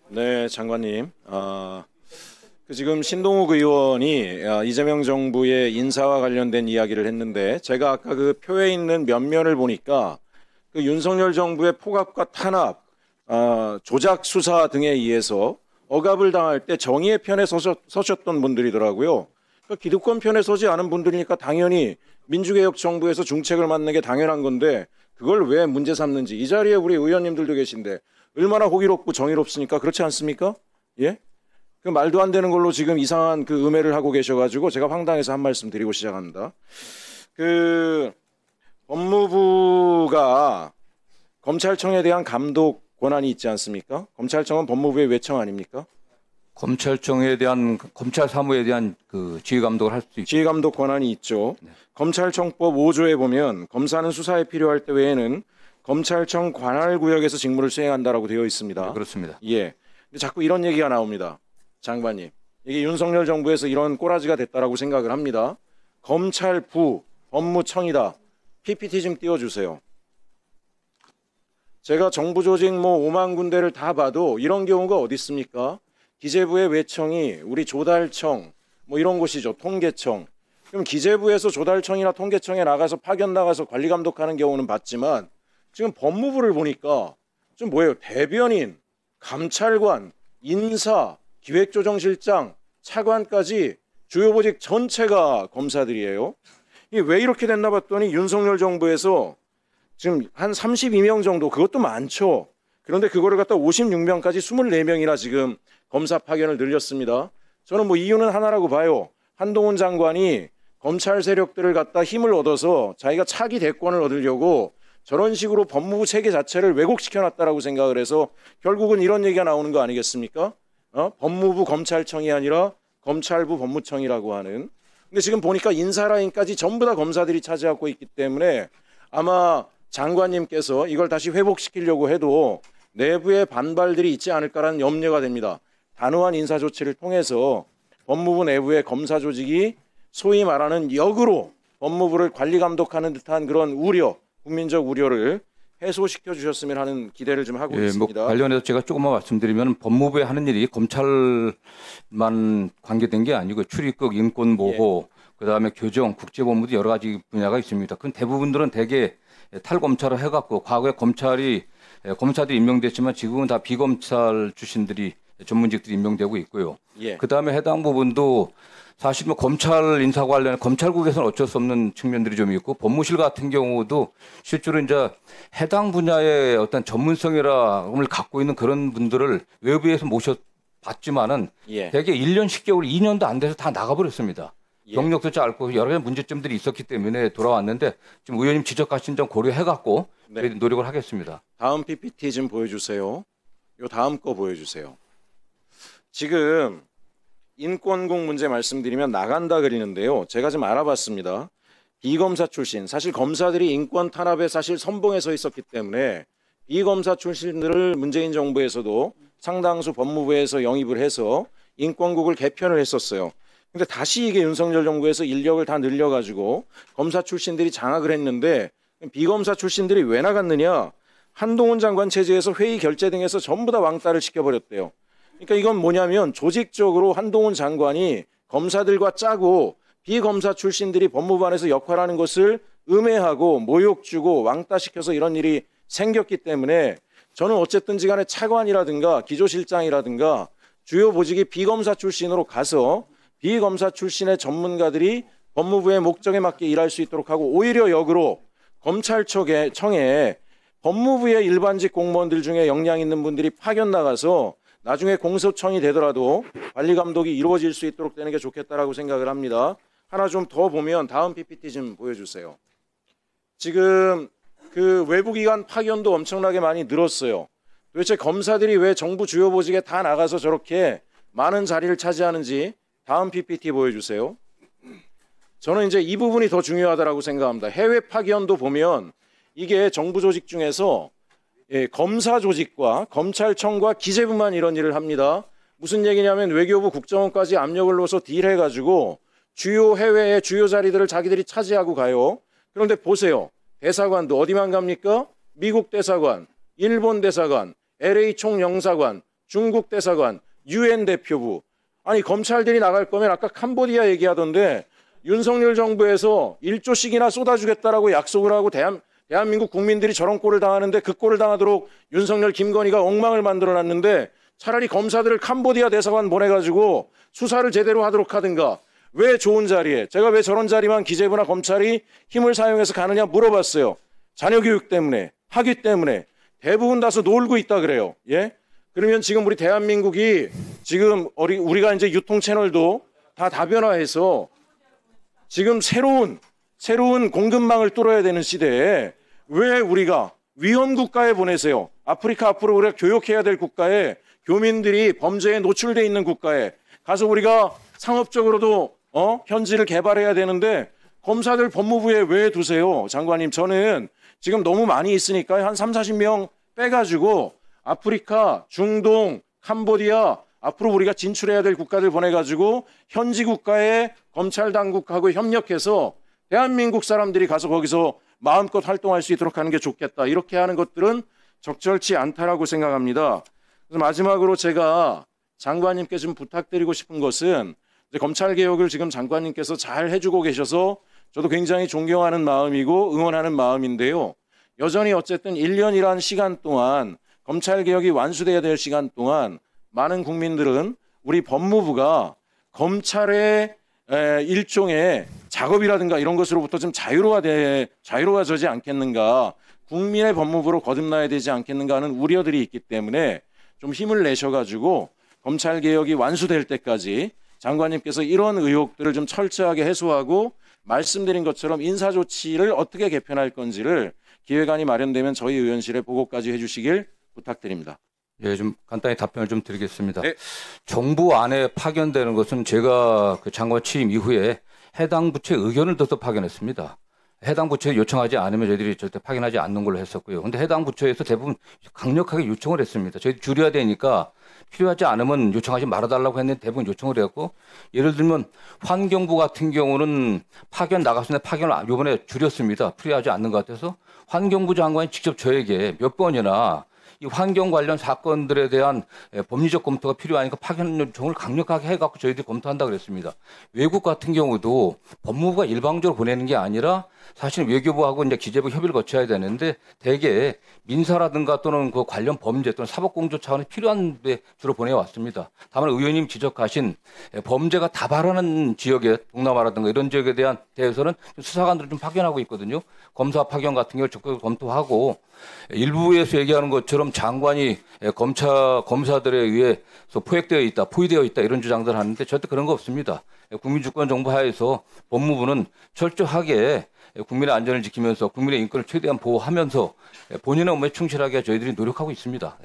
네, 장관님. 지금 신동욱 의원이 이재명 정부의 인사와 관련된 이야기를 했는데 제가 아까 그 표에 있는 면면을 보니까 그 윤석열 정부의 포갑과 탄압, 조작 수사 등에 의해서 억압을 당할 때 정의의 편에 서셨던 분들이더라고요. 그 기득권 편에 서지 않은 분들이니까 당연히 민주개혁 정부에서 중책을 맡는 게 당연한 건데 그걸 왜 문제 삼는지 이 자리에 우리 의원님들도 계신데 얼마나 호기롭고 정의롭습니까? 그렇지 않습니까? 예? 그 말도 안 되는 걸로 지금 이상한 그 음해를 하고 계셔가지고 제가 황당해서 한 말씀 드리고 시작합니다. 그 법무부가 검찰청에 대한 감독 권한이 있지 않습니까? 검찰청은 법무부의 외청 아닙니까? 검찰청에 대한 검찰 사무에 대한 그 지휘 감독을 할 수 있죠. 지휘 감독 권한이 있죠. 네. 검찰청법 5조에 보면 검사는 수사에 필요할 때 외에는 검찰청 관할 구역에서 직무를 수행한다라고 되어 있습니다. 네, 그렇습니다. 예. 근데 자꾸 이런 얘기가 나옵니다. 장관님. 이게 윤석열 정부에서 이런 꼬라지가 됐다라고 생각을 합니다. 검찰부, 법무청이다. PPT 좀 띄워주세요. 제가 정부 조직 뭐 5만 군데를 다 봐도 이런 경우가 어디 있습니까? 기재부의 외청이 우리 조달청 뭐 이런 곳이죠. 통계청. 그럼 기재부에서 조달청이나 통계청에 나가서 파견 나가서 관리 감독하는 경우는 봤지만 지금 법무부를 보니까 좀 뭐예요? 대변인, 감찰관, 인사, 기획조정실장, 차관까지 주요 보직 전체가 검사들이에요. 이게 왜 이렇게 됐나 봤더니 윤석열 정부에서 지금 한 32명 정도, 그것도 많죠. 그런데 그거를 갖다 56명까지 24명이나 지금 검사 파견을 늘렸습니다. 저는 뭐 이유는 하나라고 봐요. 한동훈 장관이 검찰 세력들을 갖다 힘을 얻어서 자기가 차기 대권을 얻으려고 저런 식으로 법무부 체계 자체를 왜곡시켜놨다라고 생각을 해서 결국은 이런 얘기가 나오는 거 아니겠습니까? 법무부 검찰청이 아니라 검찰부 법무청이라고 하는. 근데 지금 보니까 인사 라인까지 전부 다 검사들이 차지하고 있기 때문에 아마 장관님께서 이걸 다시 회복시키려고 해도 내부의 반발들이 있지 않을까라는 염려가 됩니다. 단호한 인사 조치를 통해서 법무부 내부의 검사 조직이 소위 말하는 역으로 법무부를 관리 감독하는 듯한 그런 우려, 국민적 우려를 해소시켜 주셨으면 하는 기대를 좀 하고 있습니다. 뭐 관련해서 제가 조금만 말씀드리면 법무부에 하는 일이 검찰만 관계된 게 아니고 출입국 인권 보호, 그다음에 교정, 국제법무도 여러 가지 분야가 있습니다. 그 대부분들은 대개 탈검찰을 해갖고 과거에 검사들이 임명됐지만 지금은 다 비검찰 출신들이 전문직들이 임명되고 있고요. 그다음에 해당 부분도 사실 뭐 검찰 인사 관련 검찰국에서는 어쩔 수 없는 측면들이 좀 있고 법무실 같은 경우도 실제로 이제 해당 분야의 어떤 전문성이라을 갖고 있는 그런 분들을 외부에서 모셔봤지만은 대개 1년 10개월, 2년도 안 돼서 다 나가버렸습니다. 경력도 짧고 여러 가지 문제점들이 있었기 때문에 돌아왔는데 지금 의원님 지적하신 점 고려해갖고 노력을 하겠습니다. 다음 PPT 좀 보여주세요. 요 다음 거 보여주세요. 지금 인권국 문제 말씀드리면 나간다 그리는데요. 제가 좀 알아봤습니다. 비검사 출신, 사실 검사들이 인권 탄압에 사실 선봉에 서 있었기 때문에 비검사 출신들을 문재인 정부에서도 상당수 법무부에서 영입을 해서 인권국을 개편을 했었어요. 근데 다시 이게 윤석열 정부에서 인력을 다 늘려가지고 검사 출신들이 장악을 했는데 비검사 출신들이 왜 나갔느냐? 한동훈 장관 체제에서 회의 결재 등에서 전부 다 왕따를 시켜버렸대요. 그러니까 이건 뭐냐면 조직적으로 한동훈 장관이 검사들과 짜고 비검사 출신들이 법무부 안에서 역할하는 것을 음해하고 모욕 주고 왕따 시켜서 이런 일이 생겼기 때문에 저는 어쨌든지 간에 차관이라든가 기조실장이라든가 주요 보직이 비검사 출신으로 가서 비검사 출신의 전문가들이 법무부의 목적에 맞게 일할 수 있도록 하고 오히려 역으로 검찰청에 법무부의 일반직 공무원들 중에 역량 있는 분들이 파견 나가서 나중에 공소청이 되더라도 관리 감독이 이루어질 수 있도록 되는 게 좋겠다라고 생각을 합니다. 하나 좀 더 보면 다음 PPT 좀 보여주세요. 지금 그 외부기관 파견도 엄청나게 많이 늘었어요. 도대체 검사들이 왜 정부 주요 보직에 다 나가서 저렇게 많은 자리를 차지하는지 다음 PPT 보여주세요. 저는 이제 이 부분이 더 중요하다고 생각합니다. 해외 파견도 보면 이게 정부 조직 중에서 검사 조직과 검찰청과 기재부만 이런 일을 합니다. 무슨 얘기냐면 외교부 국정원까지 압력을 넣어서 딜해가지고 주요 해외의 주요 자리들을 자기들이 차지하고 가요. 그런데 보세요. 대사관도 어디만 갑니까? 미국 대사관, 일본 대사관, LA 총영사관, 중국 대사관, UN 대표부. 아니 검찰들이 나갈 거면 아까 캄보디아 얘기하던데 윤석열 정부에서 1조씩이나 쏟아주겠다라고 약속을 하고 대한민국 국민들이 저런 꼴을 당하는데 그 꼴을 당하도록 윤석열 김건희가 엉망을 만들어놨는데 차라리 검사들을 캄보디아 대사관 보내가지고 수사를 제대로 하도록 하든가. 왜 좋은 자리에, 제가 왜 저런 자리만 기재부나 검찰이 힘을 사용해서 가느냐 물어봤어요. 자녀 교육 때문에, 학위 때문에. 대부분 다수 놀고 있다 그래요. 예? 그러면 지금 우리 대한민국이 지금 우리가 이제 유통 채널도 다 다변화해서 지금 새로운 공급망을 뚫어야 되는 시대에 왜 우리가 위험 국가에 보내세요? 아프리카 앞으로 우리가 교역해야 될 국가에, 교민들이 범죄에 노출돼 있는 국가에 가서 우리가 상업적으로도 현지를 개발해야 되는데 검사들 법무부에 왜 두세요? 장관님, 저는 지금 너무 많이 있으니까 한 30-40명 빼가지고 아프리카, 중동, 캄보디아 앞으로 우리가 진출해야 될 국가들 보내가지고 현지 국가의 검찰 당국하고 협력해서 대한민국 사람들이 가서 거기서 마음껏 활동할 수 있도록 하는 게 좋겠다. 이렇게 하는 것들은 적절치 않다라고 생각합니다. 그래서 마지막으로 제가 장관님께 좀 부탁드리고 싶은 것은 이제 검찰 개혁을 지금 장관님께서 잘 해주고 계셔서 저도 굉장히 존경하는 마음이고 응원하는 마음인데요. 여전히 어쨌든 1년이라는 시간 동안 검찰 개혁이 완수돼야 될 시간 동안 많은 국민들은 우리 법무부가 검찰의 일종의 작업이라든가 이런 것으로부터 좀 자유로워지지 않겠는가, 국민의 법무부로 거듭나야 되지 않겠는가 하는 우려들이 있기 때문에 좀 힘을 내셔가지고 검찰 개혁이 완수될 때까지 장관님께서 이런 의혹들을 좀 철저하게 해소하고 말씀드린 것처럼 인사조치를 어떻게 개편할 건지를 기획안이 마련되면 저희 의원실에 보고까지 해주시길 부탁드립니다. 예, 좀 간단히 답변을 좀 드리겠습니다. 네. 정부 안에 파견되는 것은 제가 그 장관 취임 이후에 해당 부처의 의견을 듣고 파견했습니다. 해당 부처에 요청하지 않으면 저희들이 절대 파견하지 않는 걸로 했었고요. 근데 해당 부처에서 대부분 강력하게 요청을 했습니다. 저희 줄여야 되니까 필요하지 않으면 요청하지 말아달라고 했는데 대부분 요청을 했고, 예를 들면 환경부 같은 경우는 파견 나갔을 때 파견을 이번에 줄였습니다. 필요하지 않는 것 같아서 환경부 장관이 직접 저에게 몇 번이나 이 환경 관련 사건들에 대한 법리적 검토가 필요하니까 파견 요청을 강력하게 해갖고 저희들이 검토한다 그랬습니다. 외국 같은 경우도 법무부가 일방적으로 보내는 게 아니라 사실 외교부하고 이제 기재부 협의를 거쳐야 되는데 대개 민사라든가 또는 그 관련 범죄 또는 사법공조 차원에 필요한 데 주로 보내왔습니다. 다만 의원님 지적하신 범죄가 다발하는 지역에 동남아라든가 이런 지역에 대해서는 수사관들을 좀 파견하고 있거든요. 검사 파견 같은 경우를 적극 검토하고, 일부에서 얘기하는 것처럼 장관이 검사들에 의해서 포위되어 있다 이런 주장들 하는데 절대 그런 거 없습니다. 국민주권 정부 하에서 법무부는 철저하게 국민의 안전을 지키면서 국민의 인권을 최대한 보호하면서 본인의 업무에 충실하게 저희들이 노력하고 있습니다.